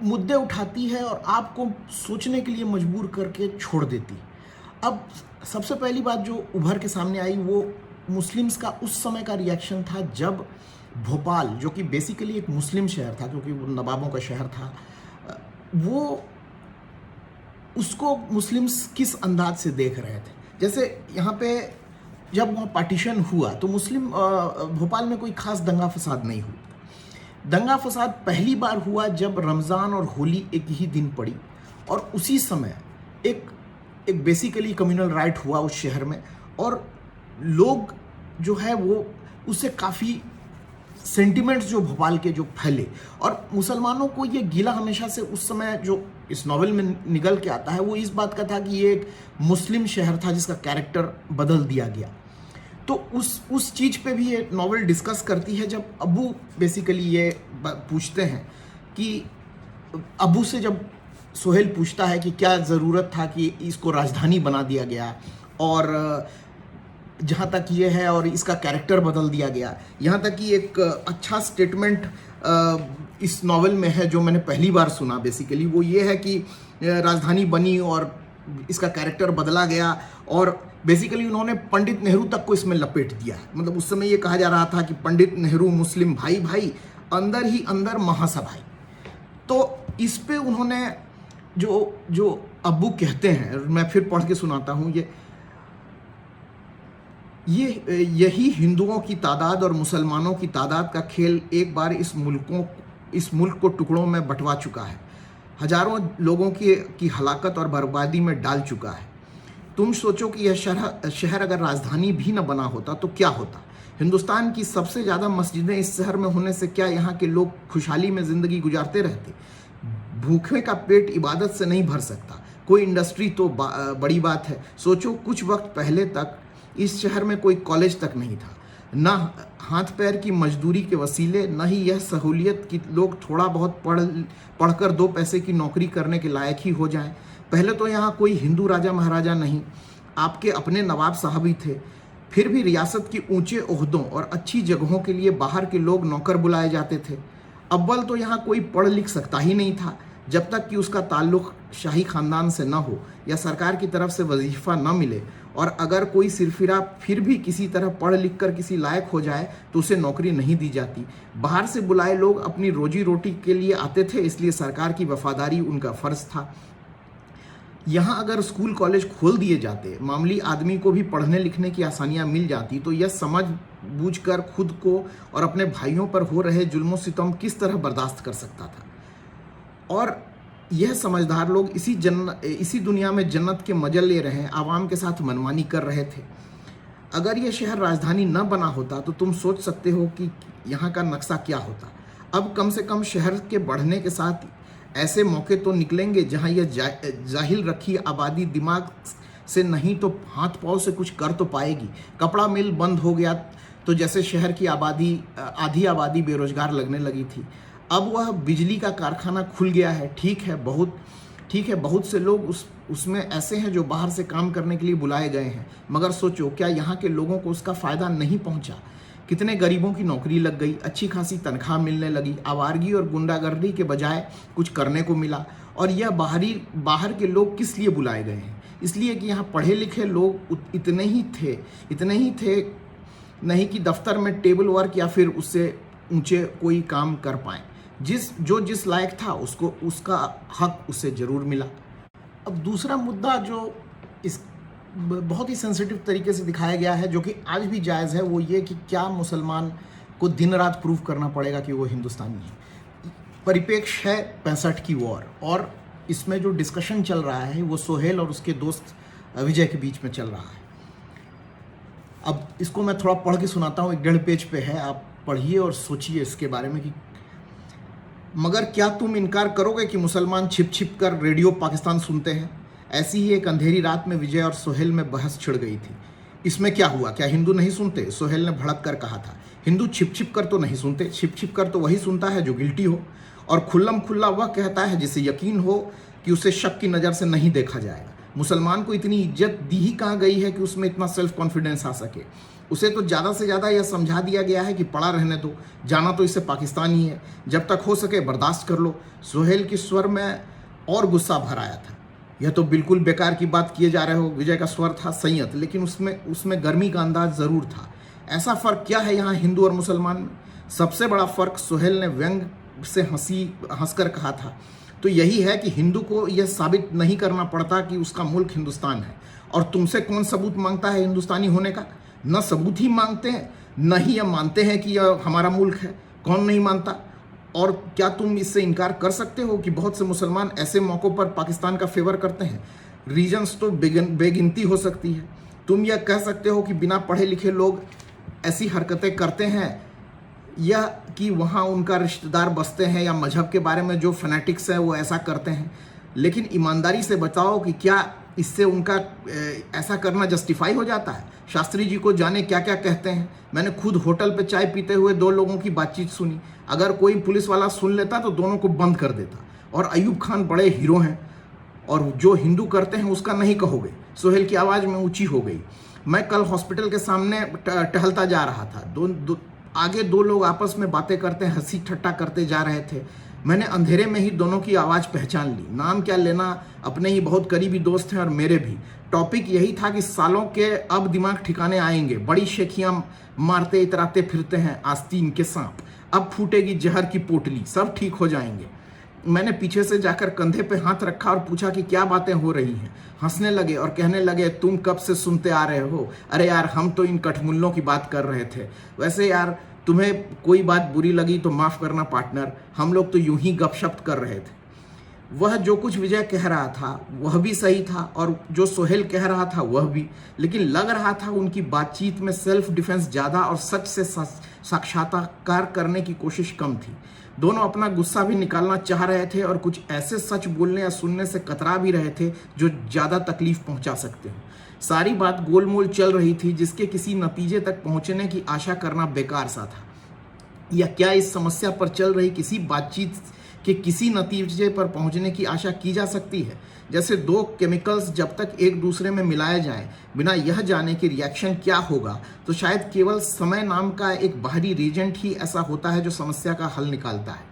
मुद्दे उठाती है और आपको सोचने के लिए मजबूर करके छोड़ देती। अब सबसे पहली बात जो उभर के सामने आई वो मुस्लिम्स का उस समय का रिएक्शन था जब भोपाल, जो कि बेसिकली एक मुस्लिम शहर था क्योंकि वो नवाबों का शहर था, वो उसको मुस्लिम्स किस अंदाज से देख रहे थे। जैसे यहाँ पे जब वहाँ पार्टीशन हुआ तो भोपाल में कोई खास दंगा फसाद नहीं हुआ। दंगा फसाद पहली बार हुआ जब रमज़ान और होली एक ही दिन पड़ी, और उसी समय एक बेसिकली कम्युनल राइट हुआ उस शहर में, और लोग जो है वो उससे काफ़ी सेंटिमेंट्स जो भोपाल के जो फैले, और मुसलमानों को ये गिला हमेशा से उस समय जो इस नॉवेल में निकल के आता है वो इस बात का था कि ये एक मुस्लिम शहर था जिसका कैरेक्टर बदल दिया गया। तो उस चीज़ पे भी ये नॉवेल डिस्कस करती है। जब अबू बेसिकली ये पूछते हैं कि अबू से जब सोहेल पूछता है कि क्या ज़रूरत था कि इसको राजधानी बना दिया गया, और जहाँ तक ये है और इसका कैरेक्टर बदल दिया गया, यहाँ तक कि एक अच्छा स्टेटमेंट इस नॉवेल में है जो मैंने पहली बार सुना बेसिकली, वो ये है कि राजधानी बनी और इसका कैरेक्टर बदला गया, और बेसिकली उन्होंने पंडित नेहरू तक को इसमें लपेट दिया है। मतलब उस समय ये कहा जा रहा था कि पंडित नेहरू मुस्लिम भाई भाई, अंदर ही अंदर महासभाई। तो इस पे उन्होंने जो अब्बू कहते हैं, मैं फिर पढ़ के सुनाता हूँ, यही हिंदुओं की तादाद और मुसलमानों की तादाद का खेल एक बार इस मुल्क को टुकड़ों में बंटवा चुका है, हजारों लोगों की हलाकत और बर्बादी में डाल चुका है। तुम सोचो कि यह शहर अगर राजधानी भी न बना होता तो क्या होता। हिंदुस्तान की सबसे ज़्यादा मस्जिदें इस शहर में होने से क्या यहाँ के लोग खुशहाली में ज़िंदगी गुजारते रहते। भूखे का पेट इबादत से नहीं भर सकता, कोई इंडस्ट्री तो बड़ी बात है। सोचो कुछ वक्त पहले तक इस शहर में कोई कॉलेज तक नहीं था, ना हाथ पैर की मजदूरी के वसीले, न ही यह सहूलियत कि लोग थोड़ा बहुत पढ़कर 2 पैसे की नौकरी करने के लायक ही हो जाएं। पहले तो यहाँ कोई हिंदू राजा महाराजा नहीं, आपके अपने नवाब साहब ही थे। फिर भी रियासत के ऊंचे ओहदों और अच्छी जगहों के लिए बाहर के लोग नौकर बुलाए जाते थे। अव्वल तो यहाँ कोई पढ़ लिख सकता ही नहीं था जब तक कि उसका ताल्लुक़ शाही ख़ानदान से न हो या सरकार की तरफ से वजीफ़ा न मिले, और अगर कोई सिरफिरा फिर भी किसी तरह पढ़ लिख कर किसी लायक हो जाए तो उसे नौकरी नहीं दी जाती। बाहर से बुलाए लोग अपनी रोजी रोटी के लिए आते थे, इसलिए सरकार की वफादारी उनका फ़र्ज़ था। यहाँ अगर स्कूल कॉलेज खोल दिए जाते, मामूली आदमी को भी पढ़ने लिखने की आसानियाँ मिल जाती, तो यह समझ बूझ कर खुद को और अपने भाइयों पर हो रहे जुल्म सितम किस तरह बर्दाश्त कर सकता था। और यह समझदार लोग इसी दुनिया में जन्नत के मजे ले रहे हैं, आवाम के साथ मनमानी कर रहे थे। अगर यह शहर राजधानी न बना होता तो तुम सोच सकते हो कि यहाँ का नक्शा क्या होता। अब कम से कम शहर के बढ़ने के साथ ऐसे मौके तो निकलेंगे जहाँ यह जाहिल रखी आबादी दिमाग से नहीं तो हाथ पाँव से कुछ कर तो पाएगी। कपड़ा मिल बंद हो गया तो जैसे शहर की आधी आबादी बेरोजगार लगने लगी थी, अब वह बिजली का कारखाना खुल गया है। ठीक है, बहुत से लोग उसमें ऐसे हैं जो बाहर से काम करने के लिए बुलाए गए हैं, मगर सोचो क्या यहाँ के लोगों को उसका फ़ायदा नहीं पहुँचा। कितने गरीबों की नौकरी लग गई, अच्छी खासी तनख्वाह मिलने लगी, आवारगी और गुंडागर्दी के बजाय कुछ करने को मिला। और यह बाहर के लोग किस लिए बुलाए गए हैं? इसलिए कि यहाँ पढ़े लिखे लोग इतने ही थे नहीं कि दफ्तर में टेबल वर्क या फिर उससे ऊंचे कोई काम कर पाएँ। जिस लायक था उसका हक उसे ज़रूर मिला। अब दूसरा मुद्दा जो इस बहुत ही सेंसिटिव तरीके से दिखाया गया है, जो कि आज भी जायज़ है, वो ये कि क्या मुसलमान को दिन रात प्रूव करना पड़ेगा कि वो हिंदुस्तानी है। परिप्रेक्ष्य है 65 की वॉर, और इसमें जो डिस्कशन चल रहा है वो सोहेल और उसके दोस्त विजय के बीच में चल रहा है। अब इसको मैं थोड़ा पढ़ के सुनाता हूँ, 1.5 पेज पे है, आप पढ़िए और सोचिए इसके बारे में कि मगर क्या तुम इनकार करोगे कि मुसलमान छिप छिप कर रेडियो पाकिस्तान सुनते हैं? ऐसी ही एक अंधेरी रात में विजय और सोहेल में बहस छिड़ गई थी। इसमें क्या हुआ, क्या हिंदू नहीं सुनते? सोहेल ने भड़क कर कहा था। हिंदू छिप छिप कर तो नहीं सुनते, छिप छिप कर तो वही सुनता है जो गिल्टी हो, और खुल्लम खुल्ला वह कहता है जिसे यकीन हो कि उसे शक की नज़र से नहीं देखा जाएगा। मुसलमान को इतनी इज्जत दी ही कहाँ गई है कि उसमें इतना सेल्फ कॉन्फिडेंस आ सके? उसे तो ज़्यादा से ज़्यादा यह समझा दिया गया है कि पड़ा रहने दो, जाना तो इससे पाकिस्तान ही है, जब तक हो सके बर्दाश्त कर लो। सोहेल के स्वर में और गुस्सा भर आया था। यह तो बिल्कुल बेकार की बात किए जा रहे हो। विजय का स्वर था संयत, लेकिन उसमें गर्मी का अंदाज ज़रूर था। ऐसा फ़र्क क्या है यहाँ हिंदू और मुसलमान में? सबसे बड़ा फ़र्क, सोहेल ने व्यंग से हंसकर कहा था, तो यही है कि हिंदू को यह साबित नहीं करना पड़ता कि उसका मुल्क हिंदुस्तान है। और तुमसे कौन सबूत मांगता है हिंदुस्तानी होने का? न सबूत ही मांगते हैं, न ही यह मानते हैं कि यह हमारा मुल्क है। कौन नहीं मानता? और क्या तुम इससे इनकार कर सकते हो कि बहुत से मुसलमान ऐसे मौक़ों पर पाकिस्तान का फेवर करते हैं? रीजन्स तो बेगिनती हो सकती है। तुम यह कह सकते हो कि बिना पढ़े लिखे लोग ऐसी हरकतें करते हैं यह कि वहाँ उनका रिश्तेदार बसते हैं या मजहब के बारे में जो फैनेटिक्स है वो ऐसा करते हैं, लेकिन ईमानदारी से बताओ कि क्या इससे उनका ऐसा करना जस्टिफाई हो जाता है? शास्त्री जी को जाने क्या क्या कहते हैं। मैंने खुद होटल पे चाय पीते हुए दो लोगों की बातचीत सुनी। अगर कोई पुलिस वाला सुन लेता तो दोनों को बंद कर देता। और अयूब खान बड़े हीरो हैं, और जो हिंदू करते हैं उसका नहीं कहोगे। सोहेल की आवाज़ में ऊंची हो गई। मैं कल हॉस्पिटल के सामने टहलता जा रहा था। आगे दो लोग आपस में बातें करते हंसी ठट्टा करते जा रहे थे। मैंने अंधेरे में ही दोनों की आवाज़ पहचान ली। नाम क्या लेना, अपने ही बहुत करीबी दोस्त हैं और मेरे भी। टॉपिक यही था कि सालों के अब दिमाग ठिकाने आएंगे। बड़ी शेखियां मारते इतराते फिरते हैं आस्तीन के सांप। अब फूटेगी जहर की पोटली, सब ठीक हो जाएंगे। मैंने पीछे से जाकर कंधे पे हाथ रखा और पूछा कि क्या बातें हो रही हैं। हंसने लगे और कहने लगे, तुम कब से सुनते आ रहे हो? अरे यार, हम तो इन कठमुल्लों की बात कर रहे थे। वैसे यार, तुम्हें कोई बात बुरी लगी तो माफ़ करना पार्टनर, हम लोग तो यूं ही गपशप कर रहे थे। वह जो कुछ विजय कह रहा था वह भी सही था, और जो सोहेल कह रहा था वह भी। लेकिन लग रहा था उनकी बातचीत में सेल्फ डिफेंस ज़्यादा और सच से साक्षात्कार करने की कोशिश कम थी। दोनों अपना गुस्सा भी निकालना चाह रहे थे और कुछ ऐसे सच बोलने या सुनने से कतरा भी रहे थे जो ज़्यादा तकलीफ पहुंचा सकते हो। सारी बात गोलमोल चल रही थी, जिसके किसी नतीजे तक पहुंचने की आशा करना बेकार सा था। या क्या इस समस्या पर चल रही किसी बातचीत के किसी नतीजे पर पहुंचने की आशा की जा सकती है? जैसे दो केमिकल्स जब तक एक दूसरे में मिलाए जाएं बिना यह जाने कि रिएक्शन क्या होगा, तो शायद केवल समय नाम का एक बाहरी रीजेंट ही ऐसा होता है जो समस्या का हल निकालता है।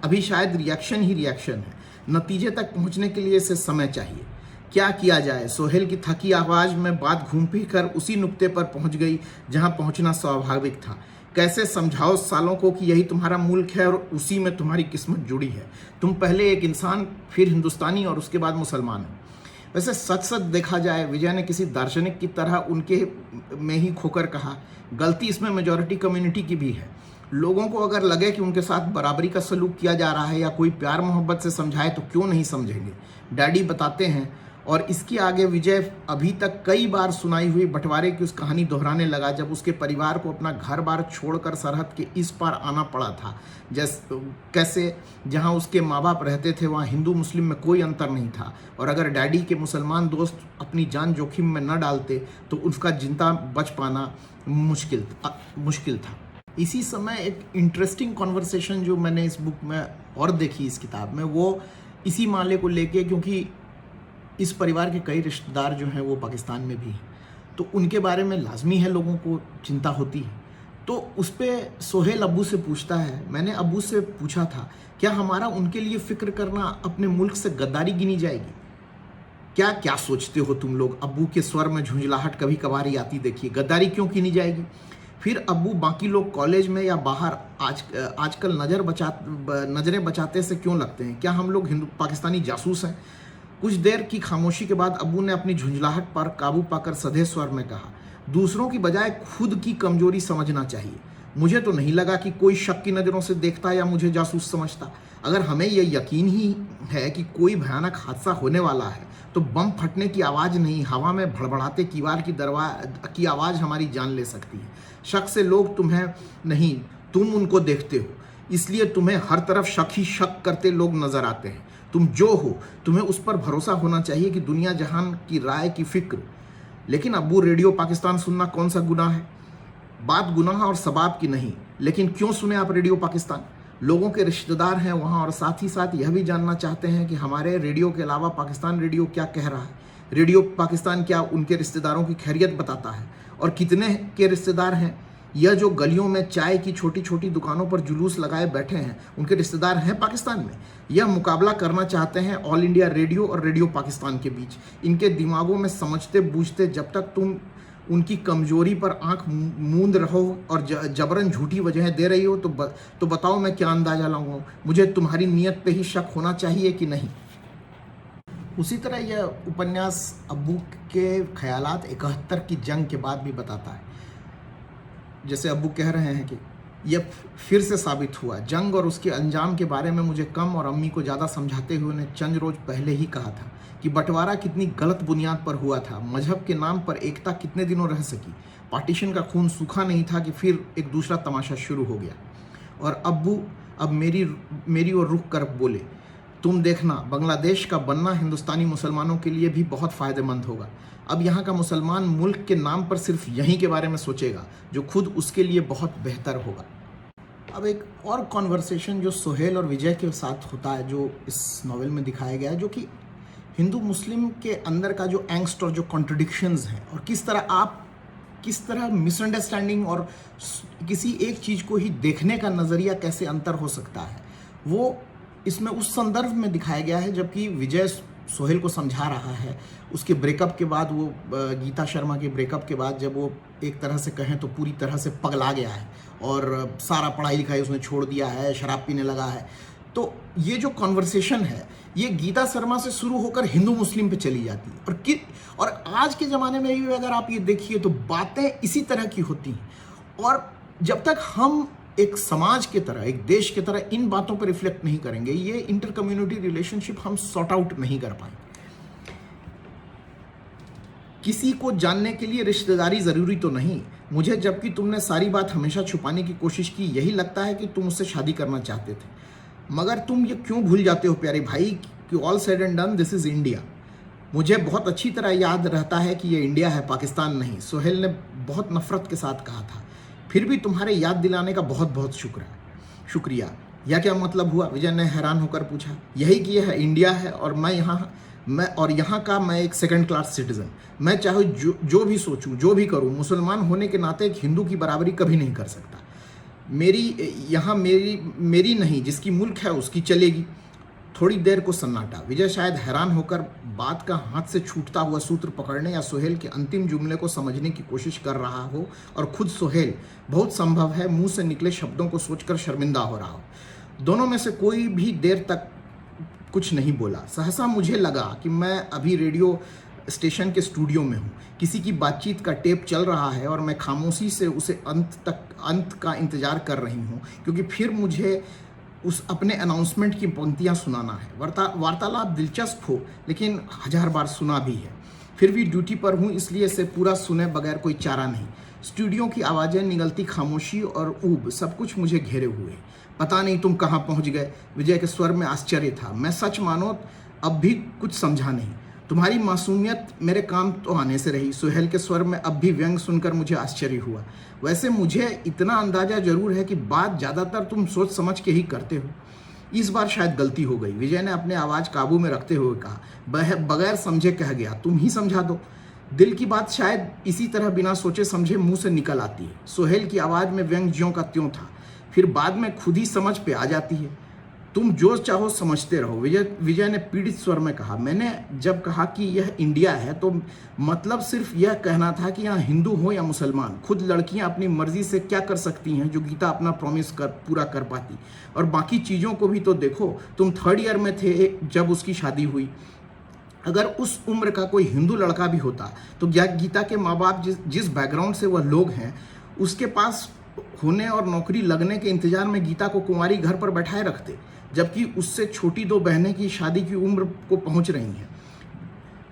अभी शायद रिएक्शन ही रिएक्शन है। नतीजे तक पहुंचने के लिए इसे समय चाहिए। क्या किया जाए? सोहेल की थकी आवाज़ में बात घूम फिर कर उसी नुक्ते पर पहुंच गई जहां पहुंचना स्वाभाविक था। कैसे समझाओ सालों को कि यही तुम्हारा मुल्क है और उसी में तुम्हारी किस्मत जुड़ी है। तुम पहले एक इंसान, फिर हिंदुस्तानी और उसके बाद मुसलमान हो। वैसे सच सच देखा जाए, विजय ने किसी दार्शनिक की तरह उनके में ही खोकर कहा, गलती इसमें मेजॉरिटी कम्युनिटी की भी है। लोगों को अगर लगे कि उनके साथ बराबरी का सलूक किया जा रहा है या कोई प्यार मोहब्बत से समझाए तो क्यों नहीं समझेंगे। डैडी बताते हैं। और इसके आगे विजय अभी तक कई बार सुनाई हुई बंटवारे की उस कहानी दोहराने लगा, जब उसके परिवार को अपना घर बार छोड़कर सरहद के इस पार आना पड़ा था। कैसे जहां उसके माँ बाप रहते थे वहां हिंदू मुस्लिम में कोई अंतर नहीं था, और अगर डैडी के मुसलमान दोस्त अपनी जान जोखिम में न डालते तो उसका जिंदा बच पाना मुश्किल था। इसी समय एक इंटरेस्टिंग कॉन्वर्सेशन जो मैंने इस बुक में और देखी, इस किताब में, वो इसी मामले को लेके, क्योंकि इस परिवार के कई रिश्तेदार जो हैं वो पाकिस्तान में भी हैं, तो उनके बारे में लाजमी है लोगों को चिंता होती है। तो उस पर सोहेल अब्बू से पूछता है, मैंने अब्बू से पूछा था, क्या हमारा उनके लिए फ़िक्र करना अपने मुल्क से गद्दारी गिनी जाएगी? क्या क्या सोचते हो तुम लोग? अब्बू के स्वर में झुंझलाहट कभी कभार ही आती देखिए। गद्दारी क्यों गिनी जाएगी? फिर अब्बू बाकी लोग कॉलेज में या बाहर आजकल नज़रें बचाते से क्यों लगते हैं? क्या हम लोग पाकिस्तानी जासूस हैं? कुछ देर की खामोशी के बाद अब्बू ने अपनी झुंझलाहट पर काबू पाकर सधे स्वर में कहा, दूसरों की बजाय खुद की कमजोरी समझना चाहिए। मुझे तो नहीं लगा कि कोई शक की नज़रों से देखता या मुझे जासूस समझता। अगर हमें यह यकीन ही है कि कोई भयानक हादसा होने वाला है तो बम फटने की आवाज़ नहीं, हवा में भड़बड़ाते कीवार की आवाज़ हमारी जान ले सकती है। शक से लोग तुम्हें नहीं, तुम उनको देखते हो, इसलिए तुम्हें हर तरफ शक ही शक करते लोग नज़र आते हैं। तुम जो हो, तुम्हें उस पर भरोसा होना चाहिए कि दुनिया जहान की राय की फिक्र। लेकिन अब्बू, रेडियो पाकिस्तान सुनना कौन सा गुनाह है? बात गुनाह और सबाब की नहीं, लेकिन क्यों सुने आप रेडियो पाकिस्तान? लोगों के रिश्तेदार हैं वहाँ, और साथ ही साथ यह भी जानना चाहते हैं कि हमारे रेडियो के अलावा पाकिस्तान रेडियो क्या कह रहा है। रेडियो पाकिस्तान क्या उनके रिश्तेदारों की खैरियत बताता है? और कितने के रिश्तेदार हैं? यह जो गलियों में चाय की छोटी छोटी दुकानों पर जुलूस लगाए बैठे हैं, उनके रिश्तेदार हैं पाकिस्तान में? यह मुकाबला करना चाहते हैं ऑल इंडिया रेडियो और रेडियो पाकिस्तान के बीच। इनके दिमागों में समझते बूझते जब तक तुम उनकी कमजोरी पर आंख मूंद रहो और जबरन झूठी वजह दे रही हो तो बताओ मैं क्या अंदाजा लगाऊं? मुझे तुम्हारी नीयत पे ही शक होना चाहिए कि नहीं? उसी तरह यह उपन्यास अब्बू के ख्यालात 71 की जंग के बाद भी बताता है। जैसे अब्बू कह रहे हैं कि यह फिर से साबित हुआ, जंग और उसके अंजाम के बारे में मुझे कम और अम्मी को ज़्यादा समझाते हुए उन्हें चंद रोज़ पहले ही कहा था कि बंटवारा कितनी गलत बुनियाद पर हुआ था। मजहब के नाम पर एकता कितने दिनों रह सकी? पार्टीशन का खून सूखा नहीं था कि फिर एक दूसरा तमाशा शुरू हो गया। और अब्बू अब मेरी ओर रुख कर बोले, तुम देखना, बांग्लादेश का बनना हिंदुस्तानी मुसलमानों के लिए भी बहुत फ़ायदेमंद होगा। अब यहाँ का मुसलमान मुल्क के नाम पर सिर्फ यहीं के बारे में सोचेगा जो खुद उसके लिए बहुत बेहतर होगा। अब एक और कॉन्वर्सेशन जो सोहेल और विजय के साथ होता है, जो इस नॉवेल में दिखाया गया है, जो कि हिंदू मुस्लिम के अंदर का जो एंगस्ट और जो कॉन्ट्रडिक्शंस हैं, और किस तरह मिसअंडरस्टैंडिंग और किसी एक चीज़ को ही देखने का नज़रिया कैसे अंतर हो सकता है, वो इसमें उस संदर्भ में दिखाया गया है जबकि विजय सोहेल को समझा रहा है। उसके ब्रेकअप के बाद, वो गीता शर्मा के ब्रेकअप के बाद, जब वो एक तरह से कहें तो पूरी तरह से पगला गया है और सारा पढ़ाई लिखाई उसने छोड़ दिया है, शराब पीने लगा है, तो ये जो कॉन्वर्सेशन है ये गीता शर्मा से शुरू होकर हिंदू मुस्लिम पे चली जाती है। और आज के ज़माने में भी अगर आप ये देखिए तो बातें इसी तरह की होती हैं। और जब तक हम एक समाज के तरह, एक देश के तरह इन बातों पर रिफ्लेक्ट नहीं करेंगे, ये इंटर कम्युनिटी रिलेशनशिप हम सॉर्ट आउट नहीं कर पाएंगे। किसी को जानने के लिए रिश्तेदारी ज़रूरी तो नहीं। मुझे जबकि तुमने सारी बात हमेशा छुपाने की कोशिश की, यही लगता है कि तुम मुझसे शादी करना चाहते थे। मगर तुम ये क्यों भूल जाते हो प्यारे भाई कि all said and done this is India. मुझे बहुत अच्छी तरह याद रहता है कि ये इंडिया है, पाकिस्तान नहीं, सोहेल ने बहुत नफरत के साथ कहा था। फिर भी तुम्हारे याद दिलाने का बहुत बहुत शुक्रिया। यह क्या मतलब हुआ? विजय ने हैरान होकर पूछा। यही कि यह इंडिया है और मैं यहाँ का मैं एक सेकंड क्लास सिटीजन। मैं चाहे जो भी सोचूं, जो भी करूं, मुसलमान होने के नाते एक हिंदू की बराबरी कभी नहीं कर सकता। मेरी नहीं, जिसकी मुल्क है उसकी चलेगी। थोड़ी देर को सन्नाटा। विजय शायद हैरान होकर बात का हाथ से छूटता हुआ सूत्र पकड़ने या सोहेल के अंतिम जुमले को समझने की कोशिश कर रहा हो, और खुद सोहेल, बहुत संभव है, मुंह से निकले शब्दों को सोचकर शर्मिंदा हो रहा हो। दोनों में से कोई भी देर तक कुछ नहीं बोला। सहसा मुझे लगा कि मैं अभी रेडियो स्टेशन के स्टूडियो में हूँ, किसी की बातचीत का टेप चल रहा है और मैं खामोशी से उसे अंत का इंतजार कर रही हूँ, क्योंकि फिर मुझे उस अपने अनाउंसमेंट की पंक्तियाँ सुनाना है। वार्तालाप दिलचस्प हो, लेकिन 1000 बार सुना भी है। फिर भी ड्यूटी पर हूँ, इसलिए इसे पूरा सुने बगैर कोई चारा नहीं। स्टूडियो की आवाज़ें, निगलती खामोशी और ऊब, सब कुछ मुझे घेरे हुए। पता नहीं तुम कहाँ पहुँच गए। विजय के स्वर में आश्चर्य था। मैं सच मानो अब भी कुछ समझा नहीं। तुम्हारी मासूमियत मेरे काम तो आने से रही। सोहेल के स्वर में अब भी व्यंग सुनकर मुझे आश्चर्य हुआ। वैसे मुझे इतना अंदाजा जरूर है कि बात ज़्यादातर तुम सोच समझ के ही करते हो। इस बार शायद गलती हो गई, विजय ने अपने आवाज़ काबू में रखते हुए कहा। बगैर समझे कह गया, तुम ही समझा दो। दिल की बात शायद इसी तरह बिना सोचे समझे मुंह से निकल आती है। सोहेल की आवाज़ में व्यंग ज्यों का त्यों था, फिर बाद में खुद ही समझ पे आ जाती है। तुम जो चाहो समझते रहो, विजय ने पीड़ित स्वर में कहा। मैंने जब कहा कि यह इंडिया है तो मतलब सिर्फ यह कहना था कि यहाँ हिंदू हो या मुसलमान, खुद लड़कियाँ अपनी मर्जी से क्या कर सकती हैं जो गीता अपना प्रॉमिस पूरा कर पाती। और बाकी चीज़ों को भी तो देखो। तुम 3rd ईयर में थे जब उसकी शादी हुई। अगर उस उम्र का कोई हिंदू लड़का भी होता तो गीता के माँ बाप जिस बैकग्राउंड से वह लोग हैं, उसके पास होने और नौकरी लगने के इंतजार में गीता को कुंवारी घर पर बैठाए रखते, जबकि उससे छोटी 2 बहनें की शादी की उम्र को पहुंच रही हैं।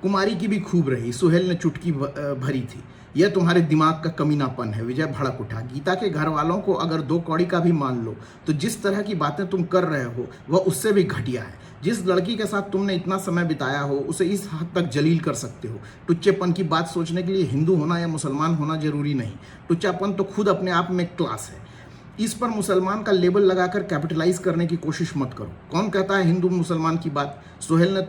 कुमारी की भी खूब रही। सोहेल ने चुटकी भरी थी। यह तुम्हारे दिमाग का कमीनापन है। विजय भड़क उठा। गीता के घर वालों को अगर 2 कौड़ी का भी मान लो तो जिस तरह की बातें तुम कर रहे हो वह उससे भी घटिया है। जिस लड़की के साथ तुमने इतना समय बिताया हो उसे इस हद तक जलील कर सकते हो। टुच्चेपन की बात सोचने के लिए हिंदू होना या मुसलमान होना जरूरी नहीं। टुच्चापन तो खुद अपने आप में क्लास है। इस पर मुसलमान का लेबल लगाकर कैपिटलाइज करने की कोशिश मत करो। कौन कहता है हिंदू मुसलमान की बात? सोहेल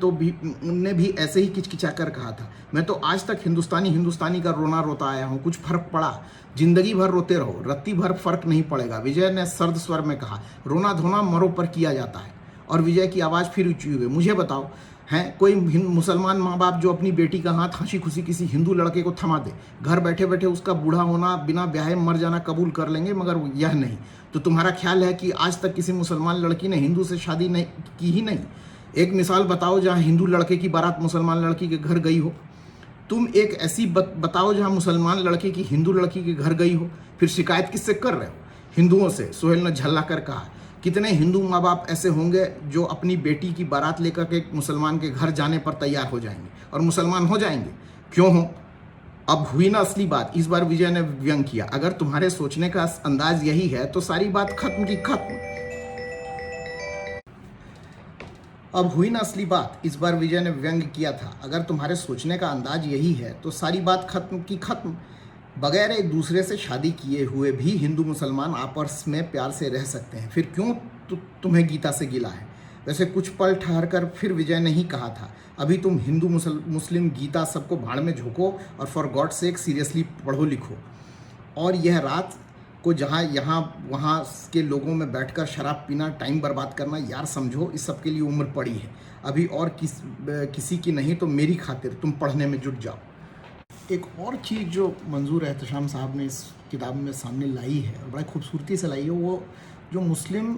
ने भी ऐसे ही किचकिचा कर कहा था। मैं तो आज तक हिंदुस्तानी का रोना रोता आया हूँ। कुछ फर्क पड़ा? जिंदगी भर रोते रहो, रत्ती भर फर्क नहीं पड़ेगा। विजय ने सर्द स्वर में कहा। रोना धोना मरो पर किया जाता है। और विजय की आवाज़ फिर ऊंची हुई। मुझे बताओ, हैं कोई मुसलमान माँ बाप जो अपनी बेटी का हाथ हंसी खुशी किसी हिंदू लड़के को थमा दे? घर बैठे बैठे उसका बूढ़ा होना, बिना ब्याहे मर जाना कबूल कर लेंगे, मगर यह नहीं। तो तुम्हारा ख्याल है कि आज तक किसी मुसलमान लड़की ने हिंदू से शादी नहीं की ही नहीं? एक मिसाल बताओ जहाँ हिंदू लड़के की बारात मुसलमान लड़की के घर गई हो। तुम एक ऐसी बताओ जहाँ मुसलमान लड़के की हिंदू लड़की के घर गई हो। फिर शिकायत किससे कर रहे हो? हिंदुओं से। सोहेल ने झल्ला कर कहा। कितने हिंदू माँ बाप ऐसे होंगे जो अपनी बेटी की बारात लेकर के मुसलमान के घर जाने पर तैयार हो जाएंगे और मुसलमान हो जाएंगे? क्यों हो? अब हुई ना असली बात, इस बार विजय ने व्यंग किया। अगर तुम्हारे सोचने का अंदाज यही है तो सारी बात खत्म की खत्म। अब हुई ना असली बात, इस बार विजय ने व्यंग किया था। अगर तुम्हारे सोचने का अंदाज यही है तो सारी बात खत्म की खत्म। बगैर एक दूसरे से शादी किए हुए भी हिंदू मुसलमान आपस में प्यार से रह सकते हैं। फिर क्यों तुम्हें गीता से गिला है? वैसे कुछ पल ठहर कर फिर विजय ने ही कहा था, अभी तुम हिंदू मुस्लिम गीता सबको भाड़ में झोंको और फॉर गॉड सेक सीरियसली पढ़ो लिखो। और यह रात को जहाँ यहाँ वहाँ के लोगों में बैठकर शराब पीना, टाइम बर्बाद करना, यार समझो इस सब के लिए उम्र पड़ी है अभी, और किसी की नहीं तो मेरी खातिर तुम पढ़ने में जुट जाओ। एक और चीज़ जो मंजूर एहतशाम साहब ने इस किताब में सामने लाई है और बड़ी खूबसूरती से लाई है, वो जो मुस्लिम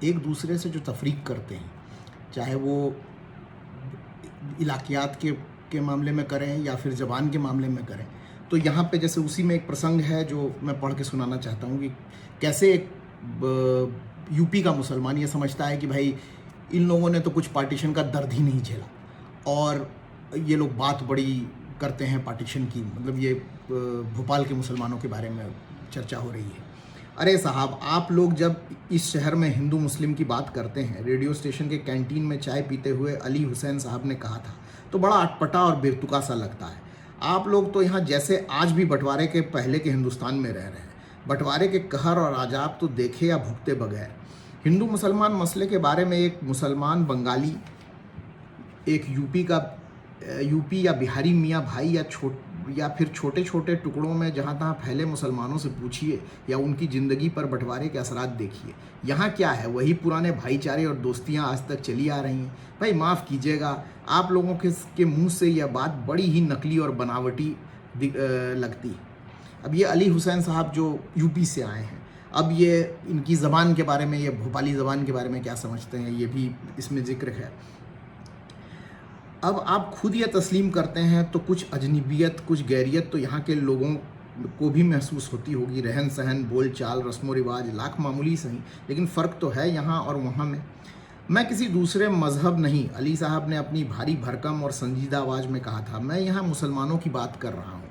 एक दूसरे से जो तफरीक करते हैं, चाहे वो इलाकियात के मामले में करें या फिर ज़बान के मामले में करें, तो यहाँ पे जैसे उसी में एक प्रसंग है जो मैं पढ़ के सुनाना चाहता हूँ कि कैसे एक यूपी का मुसलमान ये समझता है कि भाई इन लोगों ने तो कुछ पार्टीशन का दर्द ही नहीं झेला और ये लोग बात बड़ी करते हैं पार्टीशन की। मतलब ये भोपाल के मुसलमानों के बारे में चर्चा हो रही है। अरे साहब, आप लोग जब इस शहर में हिंदू मुस्लिम की बात करते हैं, रेडियो स्टेशन के कैंटीन में चाय पीते हुए अली हुसैन साहब ने कहा था, तो बड़ा अटपटा और बेतुका सा लगता है। आप लोग तो यहाँ जैसे आज भी बंटवारे के पहले के हिंदुस्तान में रह रहे हैं। बंटवारे के कहर और आजाब तो देखे या भुगते बगैर। हिंदू मुसलमान मसले के बारे में एक मुसलमान बंगाली, एक यूपी या बिहारी मियाँ भाई या फिर छोटे छोटे टुकड़ों में जहाँ तहाँ फैले मुसलमानों से पूछिए या उनकी ज़िंदगी पर बंटवारे के असरात देखिए। यहाँ क्या है, वही पुराने भाईचारे और दोस्तियाँ आज तक चली आ रही हैं। भाई माफ़ कीजिएगा, आप लोगों के मुंह से यह बात बड़ी ही नकली और बनावटी लगती है। अब ये अली हुसैन साहब जो यूपी से आए हैं, अब ये इनकी ज़बान के बारे में, ये भोपाली ज़बान के बारे में क्या समझते हैं, ये भी इसमें ज़िक्र है। अब आप खुद ये तस्लीम करते हैं तो कुछ अजनबियत, कुछ गैरियत तो यहाँ के लोगों को भी महसूस होती होगी। रहन सहन, बोल चाल, रस्म रिवाज लाख मामूली सही, लेकिन फ़र्क तो है यहाँ और वहाँ में। मैं किसी दूसरे मज़हब नहीं, अली साहब ने अपनी भारी भरकम और संजीदा आवाज़ में कहा था, मैं यहाँ मुसलमानों की बात कर रहा हूँ,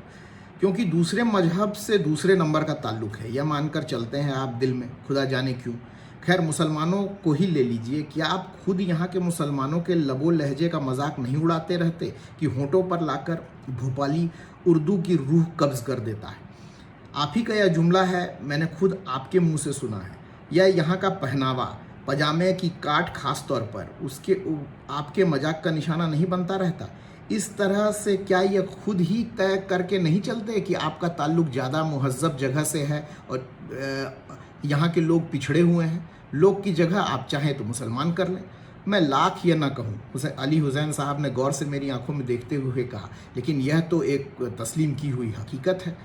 क्योंकि दूसरे मजहब से दूसरे नंबर का ताल्लुक़ है, यह मानकर चलते हैं आप दिल में, खुदा जाने क्यों। खैर, मुसलमानों को ही ले लीजिए, क्या आप खुद यहाँ के मुसलमानों के लबो लहजे का मजाक नहीं उड़ाते रहते कि होंठों पर लाकर भोपाली उर्दू की रूह कब्ज़ कर देता है। आप ही का यह जुमला है, मैंने खुद आपके मुंह से सुना है। या यहाँ का पहनावा, पजामे की काट खास तौर पर, उसके आपके मजाक का निशाना नहीं बनता रहता। इस तरह से क्या ये खुद ही तय करके नहीं चलते कि आपका ताल्लुक़ ज़्यादा मुहज़्ज़ब जगह से है और यहाँ के लोग पिछड़े हुए हैं। लोग की जगह आप चाहें तो मुसलमान कर लें। मैं लाख ये ना कहूँ, अली हुसैन साहब ने गौर से मेरी आंखों में देखते हुए कहा, लेकिन यह तो एक तस्लीम की हुई हकीकत है।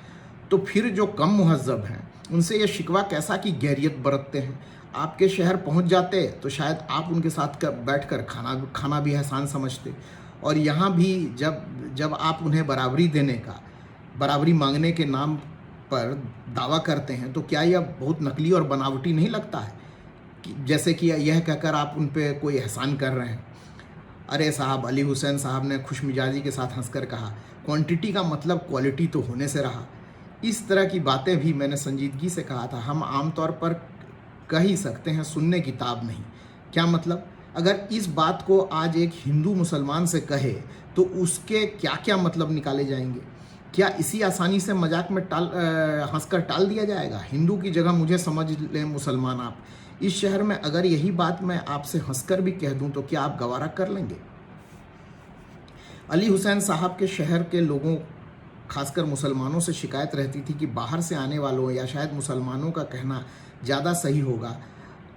तो फिर जो कम मुहज़्ज़ब हैं उनसे यह शिकवा कैसा कि गैरियत बरतते हैं। आपके शहर पहुँच जाते तो शायद आप उनके साथ बैठकर खाना भी एहसान समझते। और यहाँ भी जब आप उन्हें बराबरी मांगने के नाम पर दावा करते हैं, तो क्या यह बहुत नकली और बनावटी नहीं लगता है कि जैसे कि यह कहकर आप उन पे कोई एहसान कर रहे हैं। अरे साहब, अली हुसैन साहब ने खुशमिजाजी के साथ हंसकर कहा, क्वांटिटी का मतलब क्वालिटी तो होने से रहा। इस तरह की बातें भी मैंने संजीदगी से कहा था, हम आमतौर पर कह ही सकते हैं सुनने की ताब नहीं। क्या मतलब? अगर इस बात को आज एक हिंदू मुसलमान से कहे तो उसके क्या क्या मतलब निकाले जाएंगे? क्या इसी आसानी से मजाक में हंसकर टाल दिया जाएगा? हिंदू की जगह मुझे समझ लें मुसलमान आप। इस शहर में अगर यही बात मैं आपसे हंसकर भी कह दूं तो क्या आप गवारा कर लेंगे? अली हुसैन साहब के शहर के लोगों, खासकर मुसलमानों से शिकायत रहती थी कि बाहर से आने वालों या शायद मुसलमानों का कहना ज़्यादा सही होगा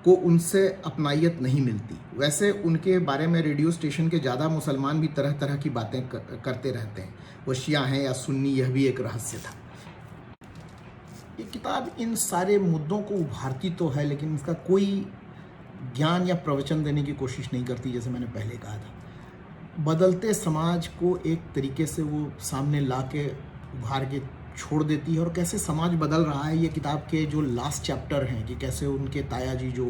को उनसे अपनायत नहीं मिलती। वैसे उनके बारे में रेडियो स्टेशन के ज़्यादा मुसलमान भी तरह तरह की बातें करते रहते हैं। वो शिया हैं या सुन्नी, यह भी एक रहस्य था। ये किताब इन सारे मुद्दों को उभारती तो है, लेकिन इसका कोई ज्ञान या प्रवचन देने की कोशिश नहीं करती। जैसे मैंने पहले कहा था, बदलते समाज को एक तरीके से वो सामने ला के उभार के छोड़ देती है। और कैसे समाज बदल रहा है, ये किताब के जो लास्ट चैप्टर हैं कि कैसे उनके ताया जी जो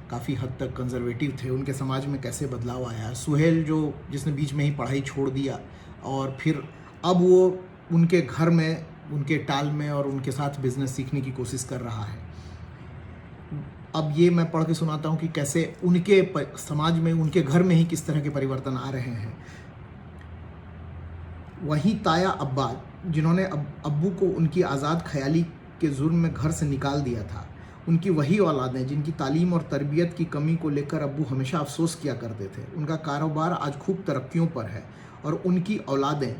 काफ़ी हद तक कंजर्वेटिव थे, उनके समाज में कैसे बदलाव आया। सुहेल जिसने बीच में ही पढ़ाई छोड़ दिया और फिर अब वो उनके घर में, उनके टाल में और उनके साथ बिजनेस सीखने की कोशिश कर रहा है। अब ये मैं पढ़ के सुनाता हूँ कि कैसे उनके समाज में, उनके घर में ही किस तरह के परिवर्तन आ रहे हैं। वहीं ताया अब्बाद, जिन्होंने अब्बू को उनकी आज़ाद ख्याली के जुर्म में घर से निकाल दिया था, उनकी वही औलादें जिनकी तालीम और तरबियत की कमी को लेकर अब्बू हमेशा अफसोस किया करते थे। उनका कारोबार आज खूब तरक्कियों पर है और उनकी औलादें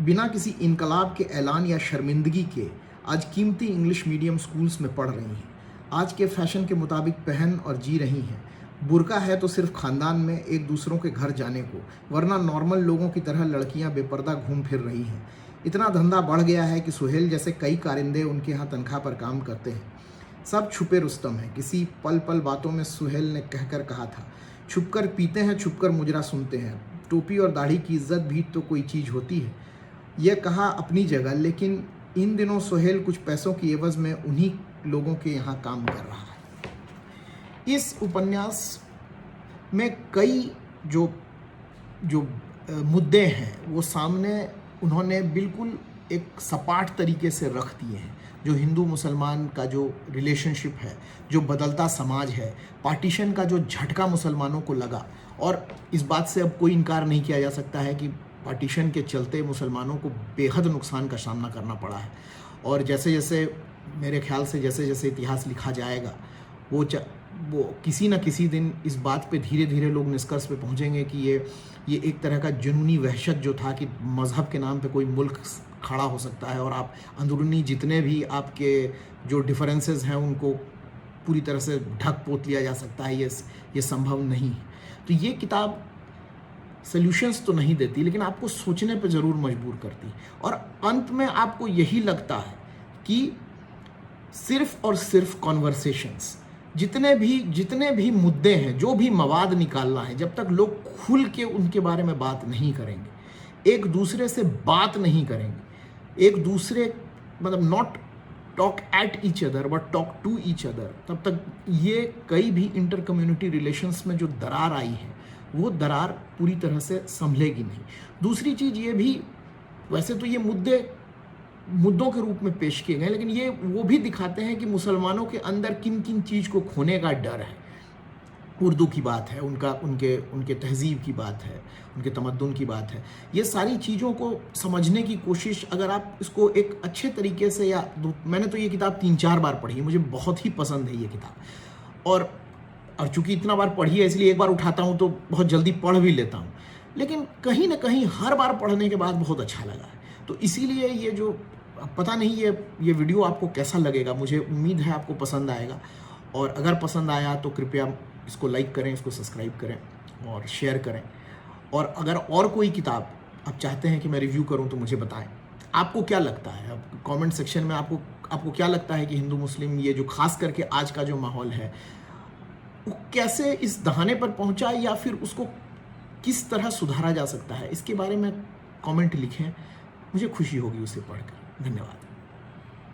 बिना किसी इनकलाब के ऐलान या शर्मिंदगी के आज कीमती इंग्लिश मीडियम स्कूल्स में पढ़ रही हैं। आज के फैशन के मुताबिक पहन और जी रही हैं। बुर्का है तो सिर्फ ख़ानदान में एक दूसरों के घर जाने को, वरना नॉर्मल लोगों की तरह लड़कियां बेपर्दा घूम फिर रही हैं। इतना धंधा बढ़ गया है कि सुहेल जैसे कई कारिंदे उनके यहाँ तनख्वाह पर काम करते हैं। सब छुपे रुस्तम हैं। किसी पल पल बातों में सुहेल ने कहकर कहा था, छुपकर पीते हैं, छुपकर मुजरा सुनते हैं। टोपी और दाढ़ी की इज्जत भी तो कोई चीज़ होती है। यह कहा अपनी जगह, लेकिन इन दिनों सुहेल कुछ पैसों की एवज़ में उन्हीं लोगों के यहाँ काम कर रहा है। इस उपन्यास में कई जो मुद्दे हैं वो सामने उन्होंने बिल्कुल एक सपाट तरीके से रख दिए हैं। जो हिंदू मुसलमान का जो रिलेशनशिप है, जो बदलता समाज है, पार्टीशन का जो झटका मुसलमानों को लगा, और इस बात से अब कोई इनकार नहीं किया जा सकता है कि पार्टीशन के चलते मुसलमानों को बेहद नुकसान का सामना करना पड़ा है। और जैसे जैसे मेरे ख्याल से जैसे जैसे इतिहास लिखा जाएगा, वो किसी न किसी दिन इस बात पे धीरे धीरे लोग निष्कर्ष पे पहुंचेंगे कि ये एक तरह का जुनूनी वहशत जो था कि मज़हब के नाम पे कोई मुल्क खड़ा हो सकता है और आप अंदरूनी जितने भी आपके जो डिफरेंसेस हैं उनको पूरी तरह से ढक पोत लिया जा सकता है, ये संभव नहीं है। तो ये किताब सॉल्यूशंस तो नहीं देती, लेकिन आपको सोचने पे ज़रूर मजबूर करती। और अंत में आपको यही लगता है कि सिर्फ और सिर्फ कॉन्वर्सेशंस, जितने भी मुद्दे हैं, जो भी मवाद निकालना है, जब तक लोग खुल के उनके बारे में बात नहीं करेंगे, एक दूसरे से बात नहीं करेंगे, एक दूसरे मतलब not talk at each other but talk to each other, तब तक ये कई भी इंटर कम्युनिटी रिलेशंस में जो दरार आई है वो दरार पूरी तरह से संभलेगी नहीं। दूसरी चीज़ ये भी, वैसे तो ये मुद्दों के रूप में पेश किए गए, लेकिन ये वो भी दिखाते हैं कि मुसलमानों के अंदर किन किन चीज़ को खोने का डर है। उर्दू की बात है, उनके तहज़ीब की बात है, उनके तमद्दुन की बात है। ये सारी चीज़ों को समझने की कोशिश, अगर आप इसको एक अच्छे तरीके से मैंने तो ये किताब 3-4 बार पढ़ी है, मुझे बहुत ही पसंद है ये किताब। और चूँकि इतना बार पढ़ी है इसलिए एक बार उठाता हूँ तो बहुत जल्दी पढ़ भी लेता हूँ, लेकिन कहीं ना कहीं हर बार पढ़ने के बाद बहुत अच्छा लगा है। तो इसीलिए ये जो, पता नहीं ये वीडियो आपको कैसा लगेगा, मुझे उम्मीद है आपको पसंद आएगा। और अगर पसंद आया तो कृपया इसको लाइक करें, इसको सब्सक्राइब करें और शेयर करें। और अगर और कोई किताब आप चाहते हैं कि मैं रिव्यू करूं तो मुझे बताएं। आपको क्या लगता है, अब कमेंट सेक्शन में आपको क्या लगता है कि हिंदू मुस्लिम, ये जो खास करके आज का जो माहौल है, वो कैसे इस दहाने पर पहुंचा, या फिर उसको किस तरह सुधारा जा सकता है, इसके बारे में कमेंट लिखें। मुझे खुशी होगी उसे पढ़कर। धन्यवाद।